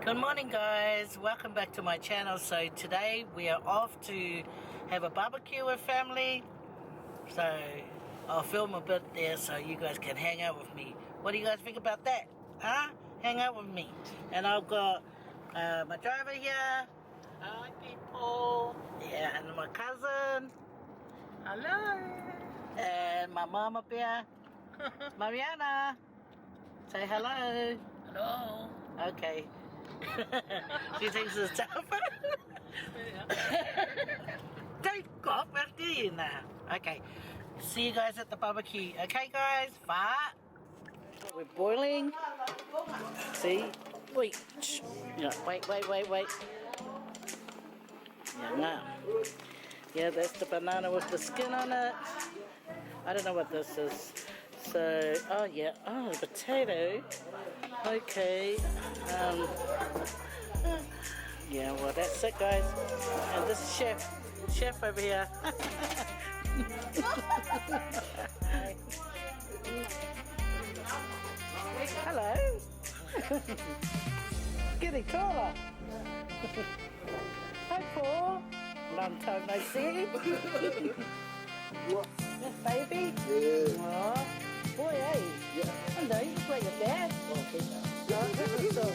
Good morning, guys. Welcome back to my channel. So today we are off to have a barbecue with family. So I'll film a bit there so you guys can hang out with me. What do you guys think about that? Huh? Hang out with me. And I've got my driver here. Hi, people. Yeah, and my cousin. Hello. And my mom up here. Mariana. Say hello. Hello. Okay. She thinks it's tough. Take off after you now. Okay. See you guys at the barbecue. Okay, guys? Bye. We're boiling. See? Wait. Shh. Yeah, wait. Yeah, now. Yeah, that's the banana with the skin on it. I don't know what this is. So, oh yeah, oh, the potato. Okay. Yeah, well, that's it, guys. And this is Chef over here. Hello. Kitty caller. Hi, Paul. Long time no see. Yes, baby. Yeah. Oh. Boy, hey. Yeah. Hello, you got your dad? Okay. Oh, that's all right.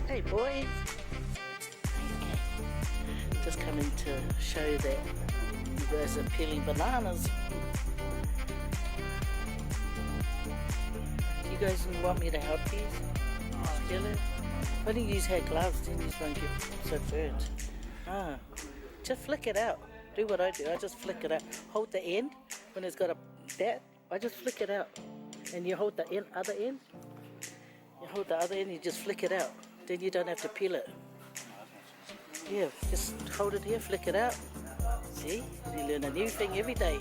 Hey, boys. Just coming to show you that you guys are peeling bananas. You guys want me to help these? Peel it? Why don't you use hand gloves, then these won't get so burnt. Ah, just flick it out. Do what I do, I just flick it out. Hold the end, when it's got that, I just flick it out. And you hold the other end, you hold the other end, you just flick it out. Then you don't have to peel it. Yeah, just hold it here, flick it out. See, you learn a new thing every day.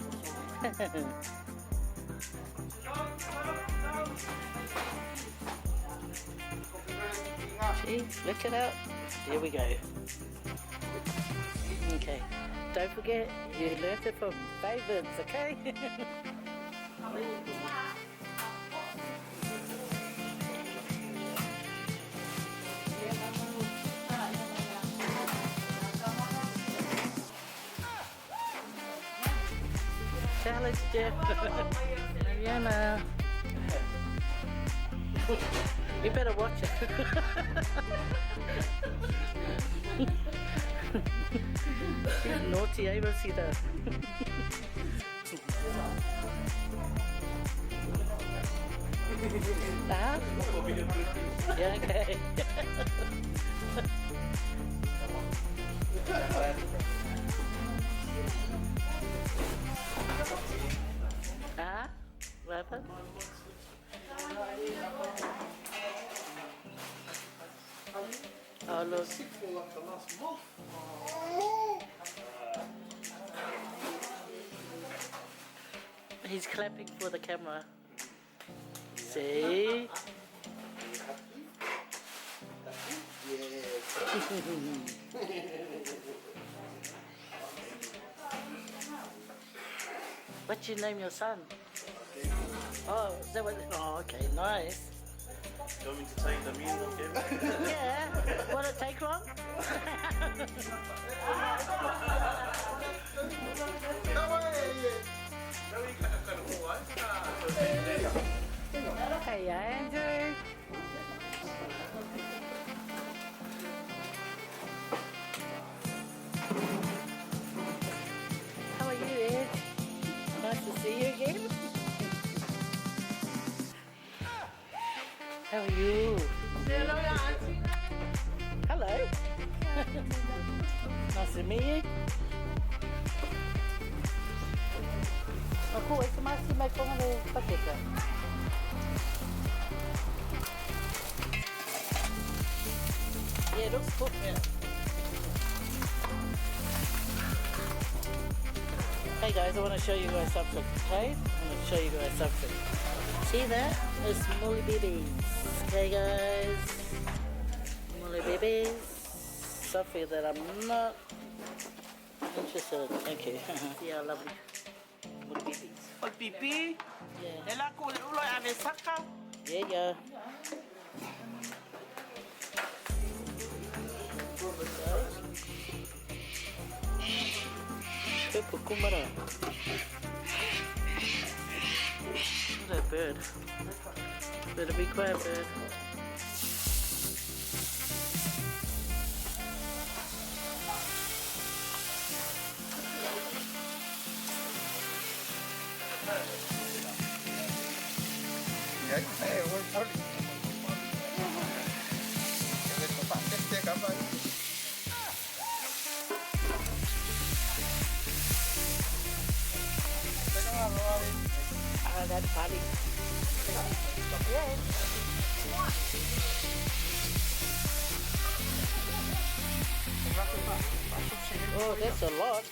See, flick it out. There we go. Okay, don't forget, you learned it from David's, okay? Challenge, Jeff. Mariana. You better watch it. She's naughty, I will see that. Yeah, okay. What happened? Oh, look. He's clapping for the camera. See? What'd you name your son? Oh, is that what? Oh, okay, nice. You want me to take them in, okay? Yeah. Will it take long? Hey, Andrew. How are you, Ed? Nice to see you again. How are you? Hello, Auntie. Hello. Nice to meet you. Ako, ito masih may kong ano pakita. Yeah, it looks cool. Yeah. Hey guys, I want to show you guys something, okay? I want to show you guys something. See that? It's small babies. Okay, guys. Molly babies. Something that I'm not interested in. Thank you. See how lovely. Molly babies. Ol pipi. Yeah. Ela kule ulo ave saka. Yeah, yeah. Purple kumara. Look at that bird. Better be quiet, bird. Ya, voy. Cek apa? That's funny. Oh, that's a lot.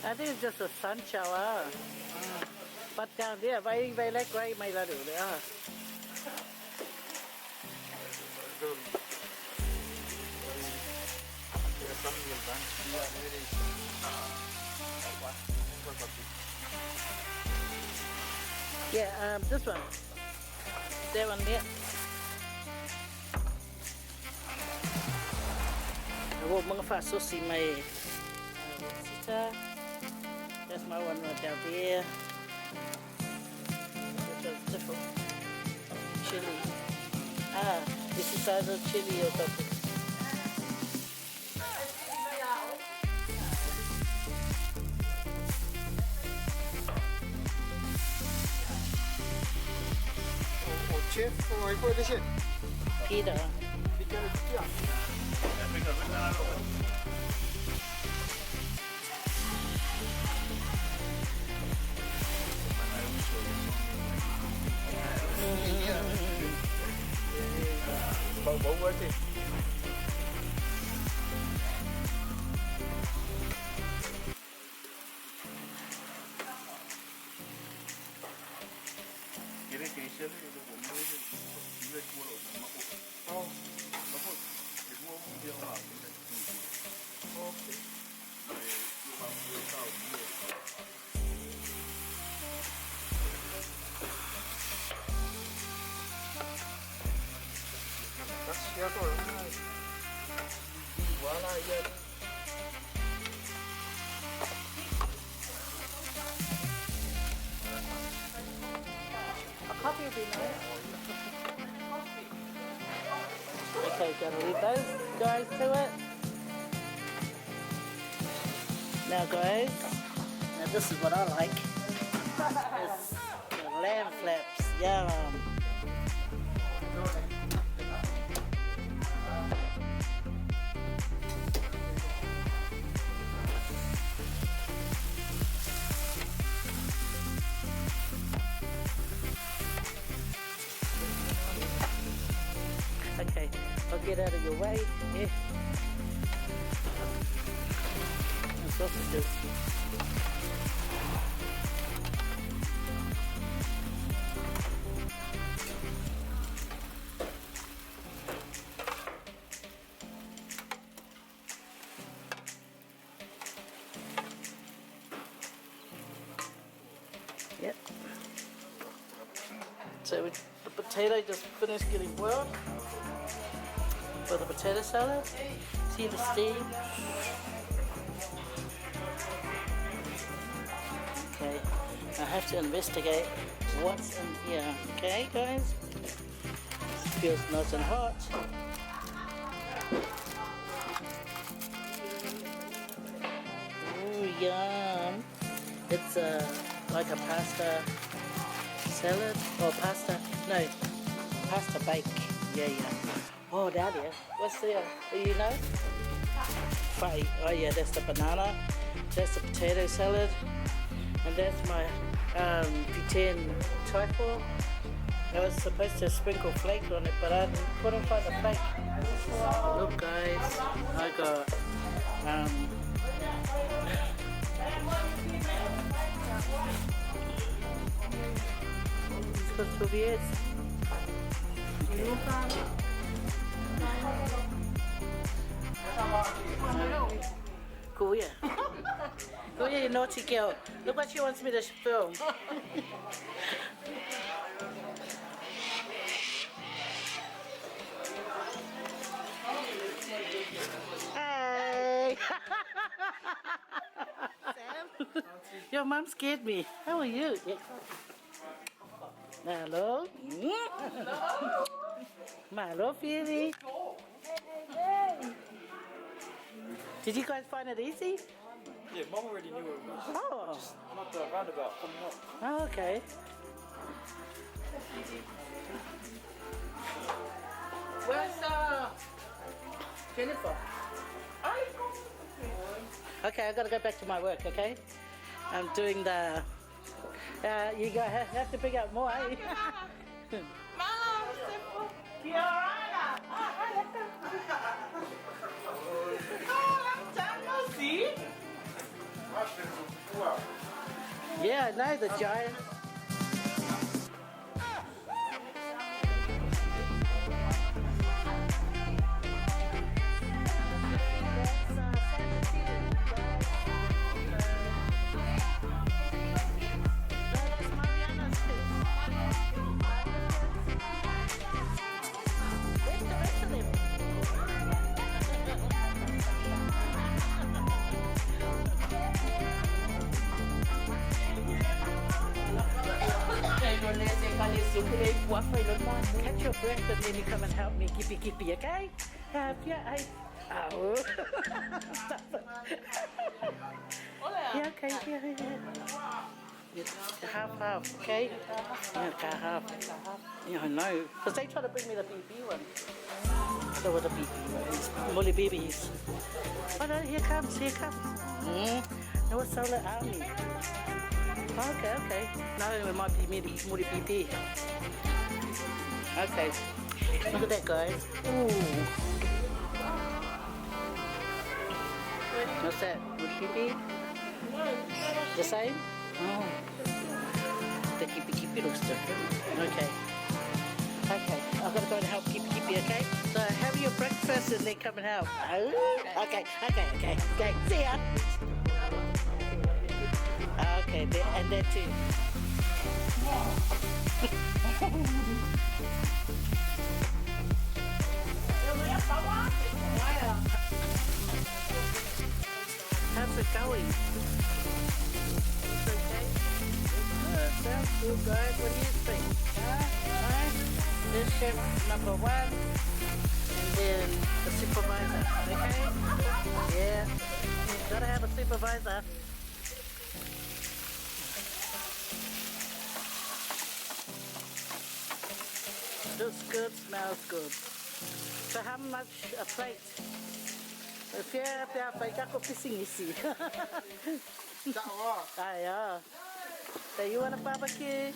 I think it's just a sun shower. But down there, vay lấy quay mày là được đấy à. Yeah, this one. That one there. Ủa, mga pha sushi mày. That's my one right down there. That's different. Chili. Ah, this is either chili or something. Chef, oh, ipo ito siya. Pita. Bau buat sih. Kira facial ni itu benda ni dia cuma orang mampu. Oh, mampu. Semua dia orang. Okay. Dia mampu tahu dia. Kasih aku lah. Wala ya. A coffee would be nice. Okay, gonna leave those guys to it. Now guys, now this is what I like. It's the lamb flaps, yum. Okay, I'll get out of your way. Yeah. And sausages. Yep. So the potato just finished getting boiled. For the potato salad. See the steam? Okay, I have to investigate what's in here. Okay, guys? Feels nice and hot. Yum. It's like a pasta salad or pasta. No, pasta bake. Yeah. Oh, Dahlia. What's there? You know? Fai. Oh, yeah, that's the banana. That's the potato salad. And that's my P10 trifle. I was supposed to sprinkle flake on it, but I couldn't find the flake. Look, guys, I got it's got souvenirs. Kuya. Kuya, you naughty girl. Look what she wants me to film. Hey! Your mom scared me. How are you? Hello? Hello, Phoebe. Did you guys find it easy? Yeah, Mom already knew it was. Oh, Not the roundabout coming up. oh okay. Where's Jennifer? Okay, I gotta go back to my work, okay? I'm doing the... you have to pick up more, eh? Yeah, I know the giant. Catch your breath and then you come and help me, gippy, okay? Yeah, oh. Yeah, okay, yeah. Half, okay? Yeah, half. Yeah, I know. Because they try to bring me the BB one. So what the BB one is? Molly babies. Oh no, here comes. No solar army. Okay. No, it might be Molly BB. Okay. Look at that, guys. Ooh. What's that? Molly BB? The same? Oh. The Kippy looks different. Okay. I've got to go and help Kippy, okay? So have your breakfast and then come and help. Oh. Okay. See ya. Okay, and that too. How's it going? It's okay? Good, sounds good, guys. What do you think? This chef number 1, and then the supervisor, okay? Yeah, you gotta have a supervisor. Looks good, smells good. So how much a plate? If you have to have a fishing issue. Yeah. So you want a barbecue?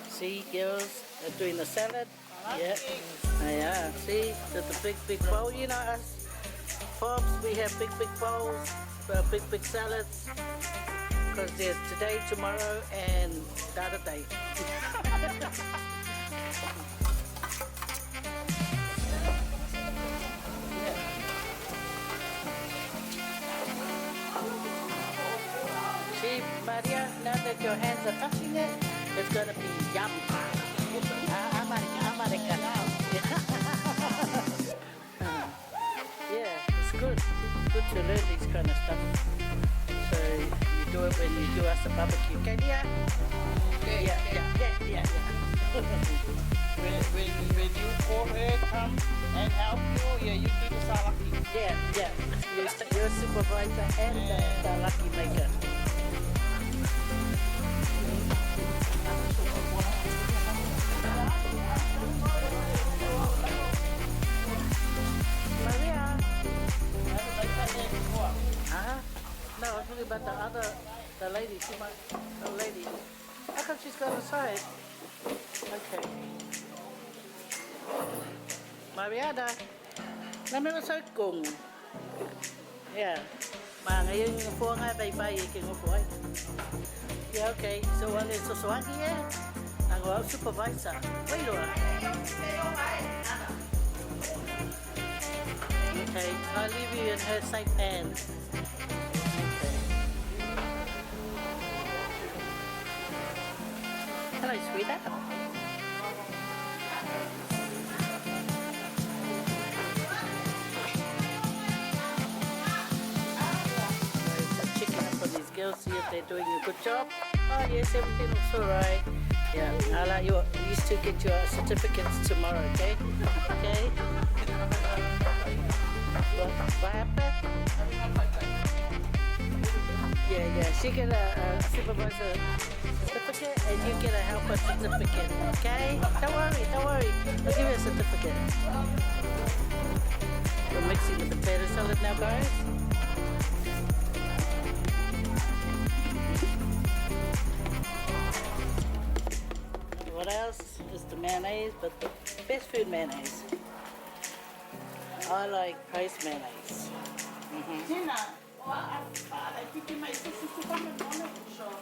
See, girls, they're doing the salad. Yeah. See, there's the big bowl. You know us. Forbes, we have big bowls, big salads, because there's today, tomorrow, and the other day. See, Maria, now that your hands are touching it, it's going to be yum. America now. Yeah, it's good. Good to learn these kind of stuff. So you do it when you do us a barbecue, okay? Yeah. help you. Yeah, you do the salaki. Yeah. You're a supervisor and the lucky maker. Maria. Huh? No, I was talking about the lady. The lady. How come she's gone aside? Okay. Mariana, namin sa kung. Yeah. Mà ngayon yung po nga bay-bay king mo po ay. Yeah, okay. So wala so suwagi ang supervisor. Wait a Okay, I'll leave you in her safe hands. Okay. Hello, sweetheart. Checking up on these girls, see if they're doing a good job. Oh yes, everything looks alright. Yeah, I'll let you two get your certificates tomorrow, okay? Okay? What happened? Yeah, she get a supervisor certificate and you get a helper certificate, okay? Don't worry, I'll give you a certificate. We're mixing the potato salad now, guys. What else is the mayonnaise, but the best food mayonnaise. I like Price mayonnaise. Tina, I think you might see come and on it. Sure.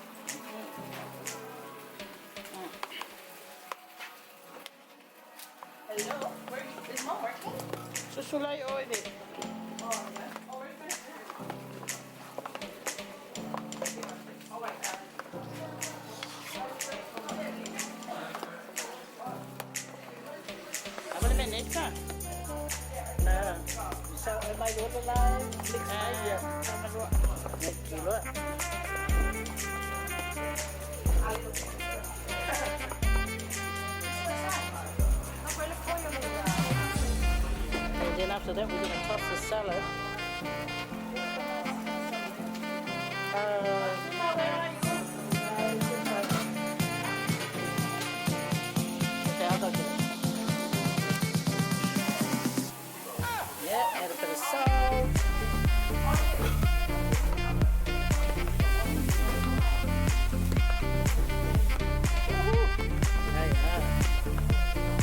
Hello, is mom working? So should I oil it? Apa ni minit kan? Nah, bisa mai dulu lah, mix aja sama dua. Kilo. And then after that, we're going to toss the salad. Okay, I'll go get it. Yeah, add a bit of salt.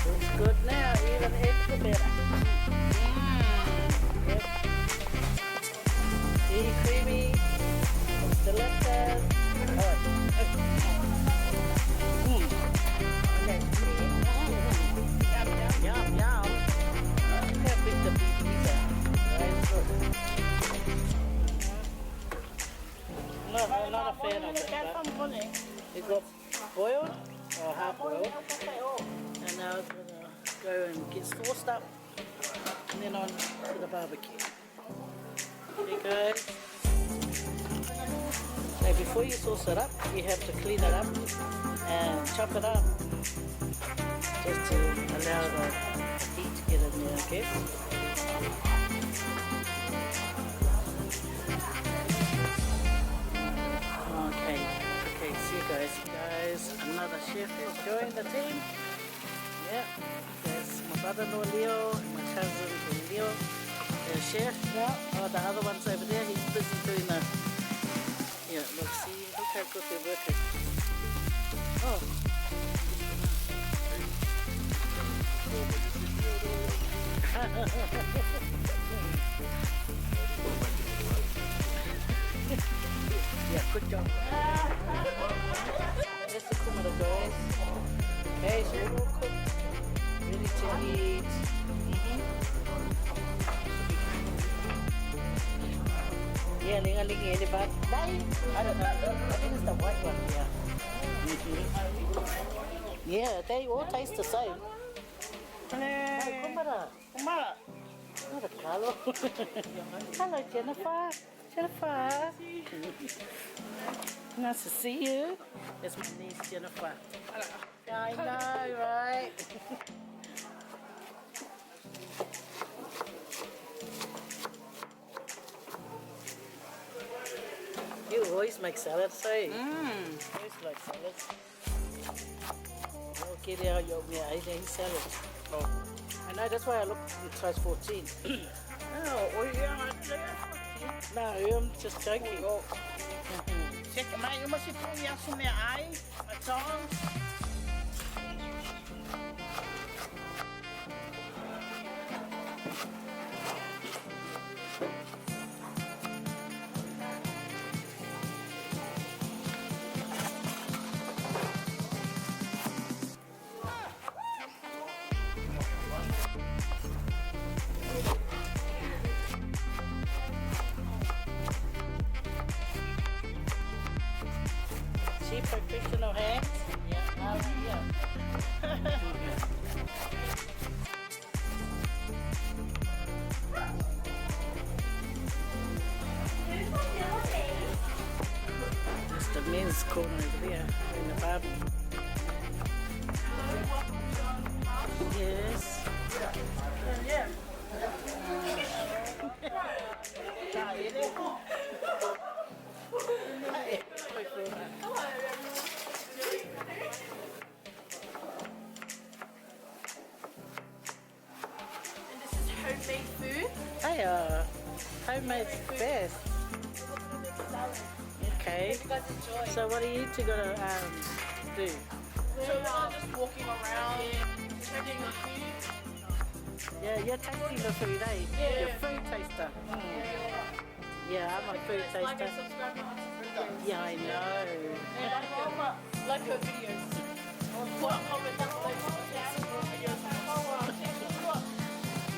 Looks good now, even extra better. Yep. Really creamy, it's delicious. Yum. Look how big the pieces are. Right, good. Not a fan of it, but it got boiled or half boiled. And now it's gonna go and get sauced up and then on to the barbecue. Okay guys. Now before you sauce it up, you have to clean it up and chop it up just to allow the heat to get in there, okay? Okay, see you guys. Another chef has joined the team. Yeah, there's my brother-in-law Leo and my cousin Leo. The chef now. Oh, the other one's over there. He's busy doing the. Yeah, look how good they're working. Oh. Yeah, good job. That's the kumara, guys. Okay, so we're all cooked. Ready to eat. Yeah, linga-lingi, di ba? I don't know. I think it's the white one, yeah. Yeah, they all taste the same. Hey, kumara. Not a Carlo. Hello, Jennifer. Nice to see you. It's my niece, Jennifer. I know, right? boys make salads, eh? Boys like salads. Oh, get out your salads. Oh. I know, that's why I look at size 14. Oh, yeah, No, I'm just joking. Check my you must put your some eye. That's all. See professional hands? Yeah, yeah. That's the men's corner over there in the bar. Yes. And this is homemade food. Hey, homemade best. Okay. You guys enjoy. So what are you two gonna do? So we're just walking around, checking the food. Yeah, you're tasting the food, eh? Yeah. You're a food taster. Yeah, I'm a food Like and taster. subscribe to us. Yeah, I know. Like her videos. Put a comment down below.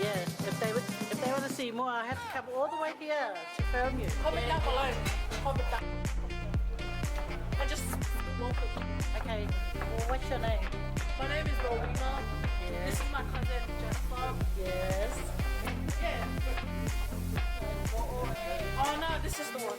Yeah, if they want to see more, I have to come all the way here to film you. Comment down below. Comment down. I just welcome. Okay, well, what's your name? My name is Rowena. This Yes. is my cousin Jennifer. Yes. Yeah. Oh no, this is the one.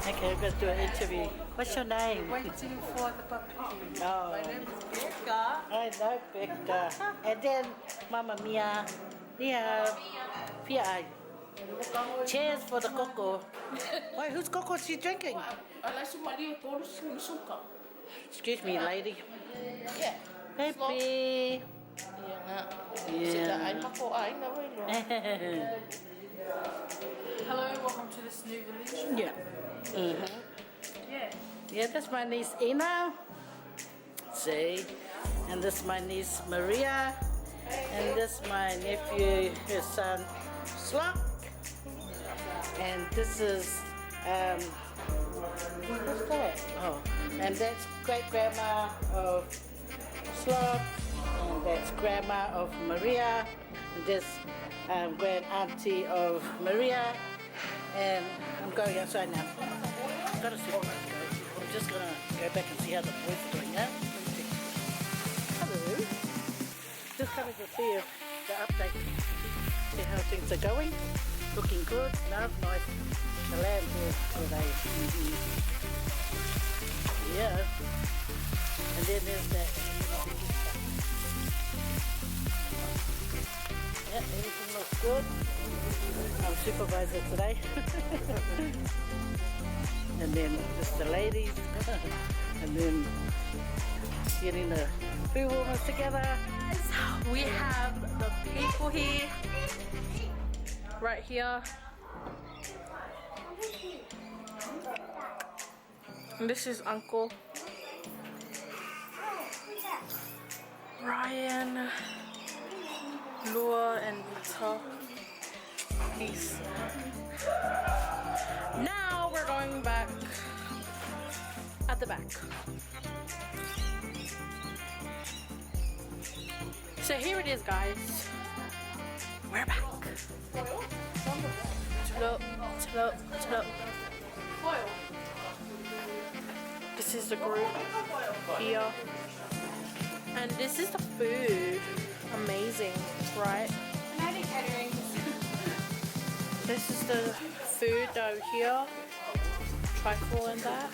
Okay, we're going to do an interview. What's your name? Waiting for the puppy. Oh, My name is Becca. I know Becca. And then Mama Mia. Nia. Pia. Cheers for the cocoa. Wait, whose cocoa is she drinking? Excuse me, lady. Yeah. Baby. Yeah. Hello, welcome to this new village. Yeah. Mm-hmm. Yeah. Yeah, that's my niece Ina. See? And this is my niece Maria. And this is my nephew, her son, Slop. And this is, what's that? Oh, and that's great grandma of Slop. And that's grandma of Maria. And this grand auntie of Maria. And I'm going outside now. I've got to see what I'm just going to go back and see how the boys are doing now. Let me see. Hello. Just coming to see if the update, see how things are going. Looking good. Nice. The land here today. Yeah. And then there's that. Yeah, everything looks good. I'm supervisor today. And then just the ladies. And then getting the food warmers together. We have the people here, right here. And this is Uncle Ryan, Lua, and Vita. Peace. Now we're going back at the back. So here it is, guys. We're back. Look. This is the group here. And this is the food. Amazing, right? This is the food over here. trifle and that.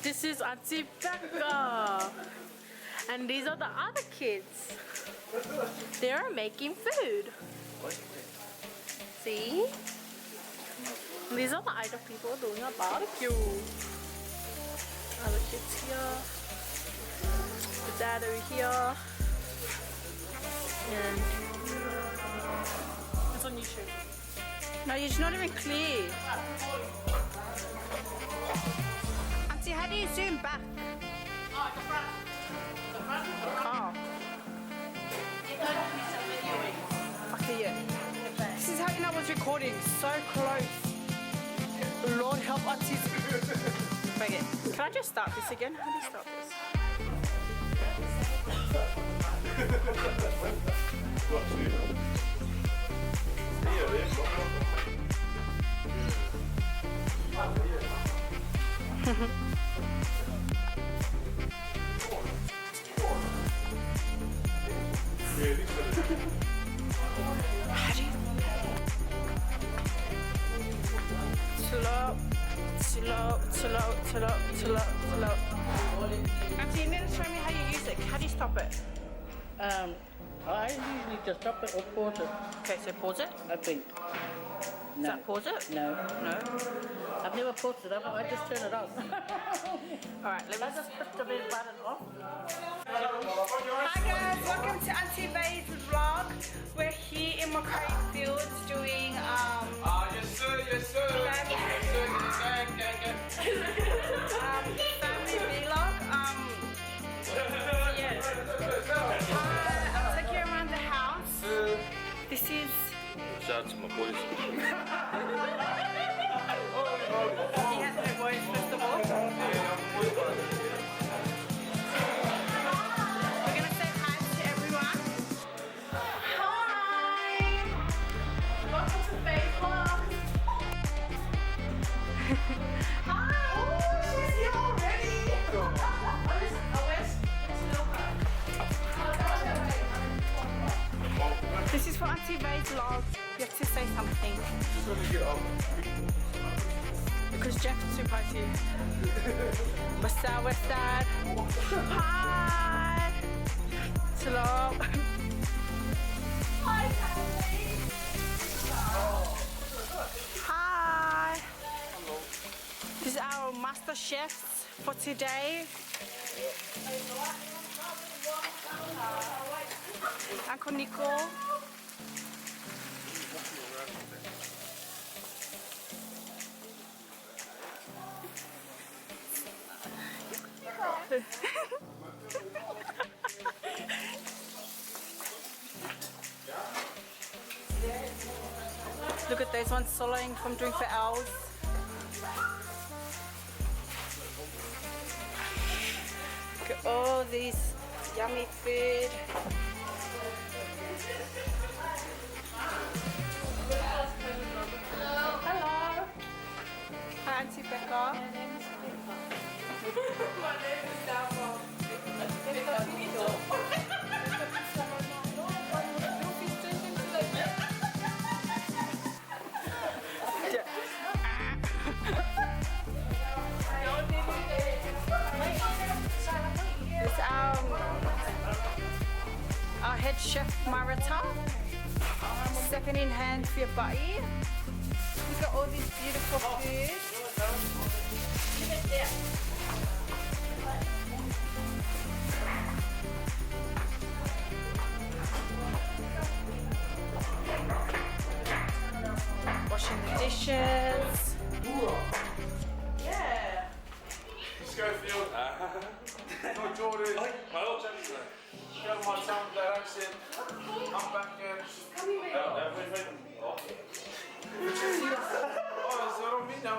This is Auntie Becca. And these are the other kids. They are making food. See? These are the idle people doing a barbecue. Other kids here. The dad over here. And it's on YouTube. No, it's not even clear. Auntie, how do you zoom back? Oh, the front. The front. Oh. You don't do some videoing. Okay, yeah. This is how you know I was recording. So close. Lord help aunties. Wait, can I just start this again? How do you start this? Slow. Auntie, you need to show me how you use it. How do you stop it? I usually just stop it or pause it, Okay, so pause it. I think. Does that pause it? No. No. I've never paused it. I just turn it off. Alright, let I me just put the red button off. Hi guys, welcome to Auntie Bay's vlog. We're here in Macquarie Fields doing Yes sir, yes sir. family vlog. I'll take you around the house. This is Shout out to my boys. he has no voice first of all. We're gonna say hi to everyone. Hi! Welcome to Bay's vlog. Hi! Oh, she's here already! This is for Auntie Bay's vlog. You have to say something. Because Jeff's too party. What's up, what's that? Hi! Hello. Hi, Hi! This is our master chefs for today. Uncle Nico. Look at those ones soloing from doing for hours. Look at all these yummy food. Hello. Hi, Auntie Becca. My name is It's our head chef Marita. Second in hand for your body. We've got all these beautiful food. Washing the dishes. Yeah. Schofield. No, Jordan. My old gentleman. Show my son that accent. I'm back there. Oh, so I don't mean now.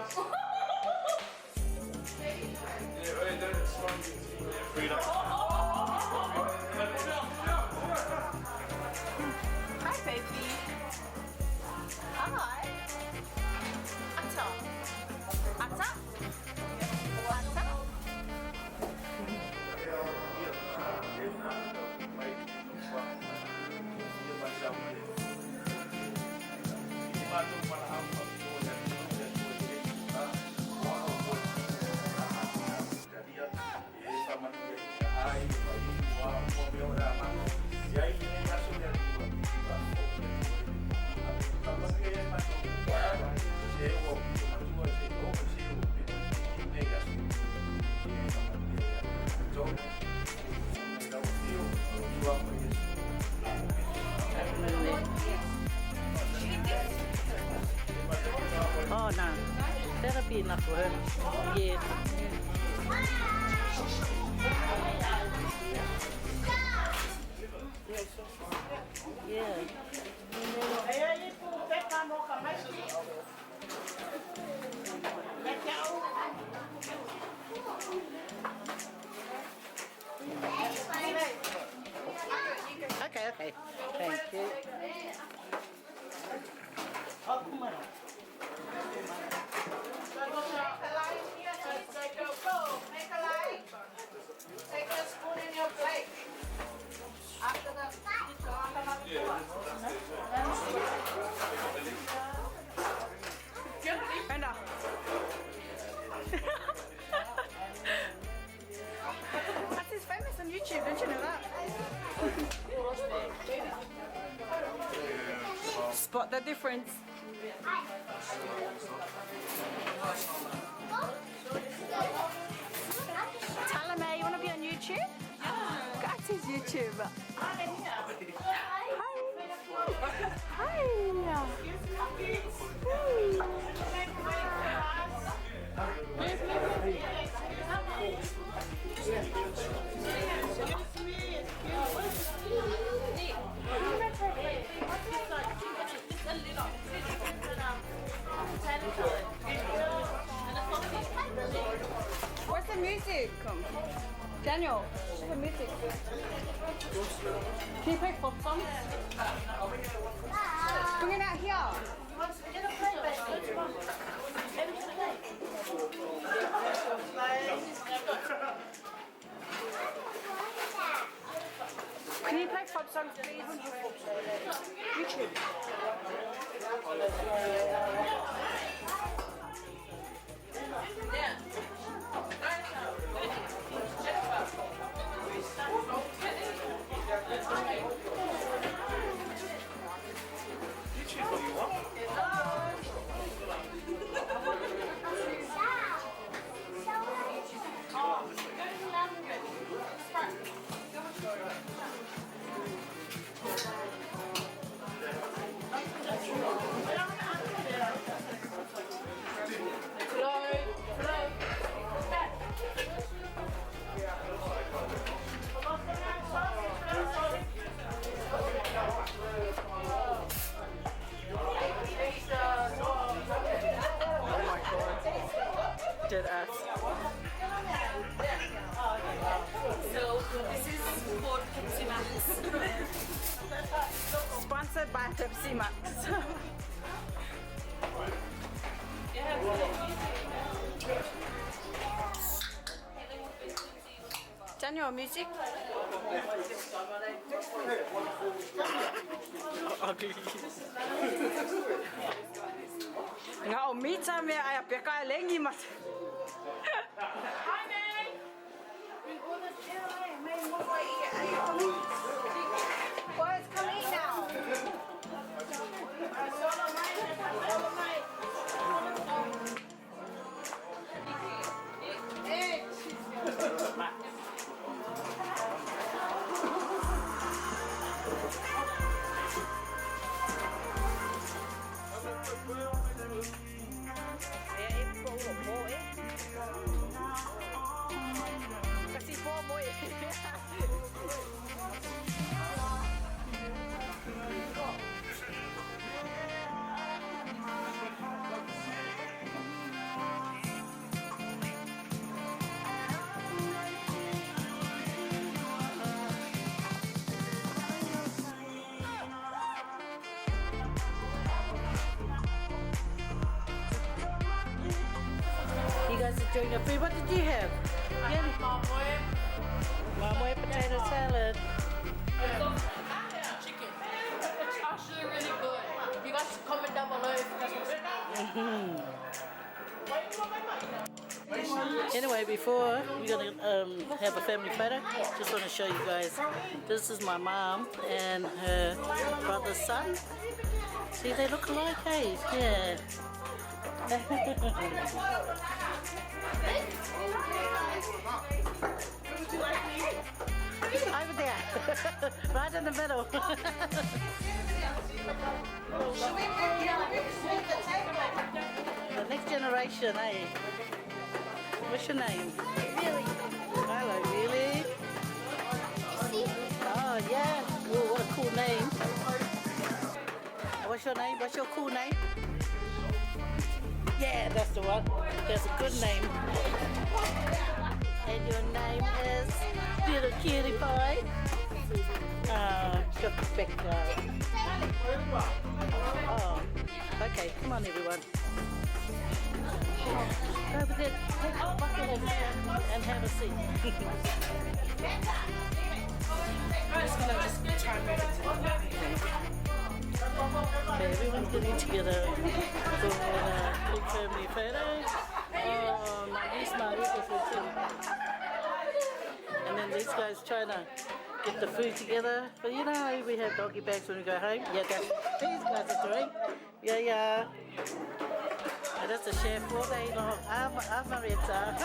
Yeah, wait, that's fine. Hi, baby. Hi. Atta. Atta. Atta. Oh no, that'll be enough for her. Yes. Yeah. Okay, okay. Thank you. Oh, come on. Make a line. Take a spoon in your plate. After the Brenda. That's his famous on YouTube, don't you know that? Spot the difference. Tell him, you want to be on YouTube? That's his YouTube. Hi. Where's the music? Daniel, where's the music? Can you play pop songs? Bring it out here. Can you play pop songs, please? YouTube. Dead ass. So this is for Pepsi Max. Sponsored by Pepsi Max. Daniel, music? Nga umita me ay peka lengi mat. boys, come eat now. Kasi po mo eh. You guys enjoying your food? What did you have? Marmite potato salad. Chicken. It's actually really good. You guys should comment down below if you guys want to. Anyway, before we're gonna have a family photo. Just want to show you guys. This is my mom and her brother's son. See, they look alike, hey? Yeah. Over there, right in the middle. The next generation, eh? What's your name? Really. Hello, really? Oh, yeah. Oh, what a cool name. What's your name? What's your cool name? Yeah, that's the one. That's a good name. And your name is little cutie pie. Oh, okay. Come on, everyone. Over there, take a bucket over there and have a seat. Okay, everyone's getting together for a big family photo. Oh, nice, and then these guys trying to get the food together. But you know, we have doggy bags when we go home. Yeah, that's what these guys are doing. Yeah, yeah. And that's a chef all day long. I'm Marietta.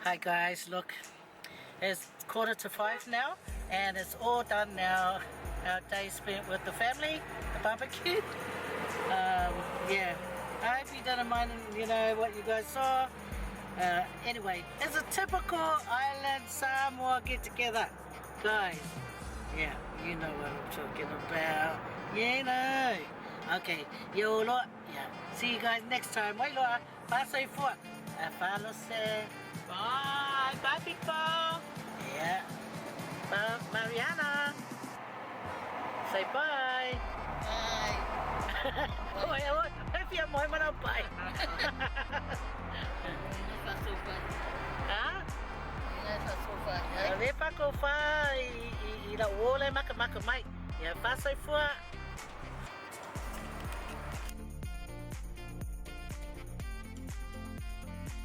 Hi guys, look, it's 4:45 now and it's all done now. Our day spent with the family, the barbecue. Yeah, I hope you didn't mind, you know, what you guys saw. Anyway, it's a typical island Samoa get together, guys. Yeah, you know what I'm talking about. You know. Okay, yo loa. Yeah, see you guys next time. Wai loa, pasai fua. Follow say. Bye, bye people. Yeah. Mariana. Say bye. Bye. Oi, oi, if you're more than a bye. Ha? Lepa ko fa i la wole maka mai. Ya fa sai fua.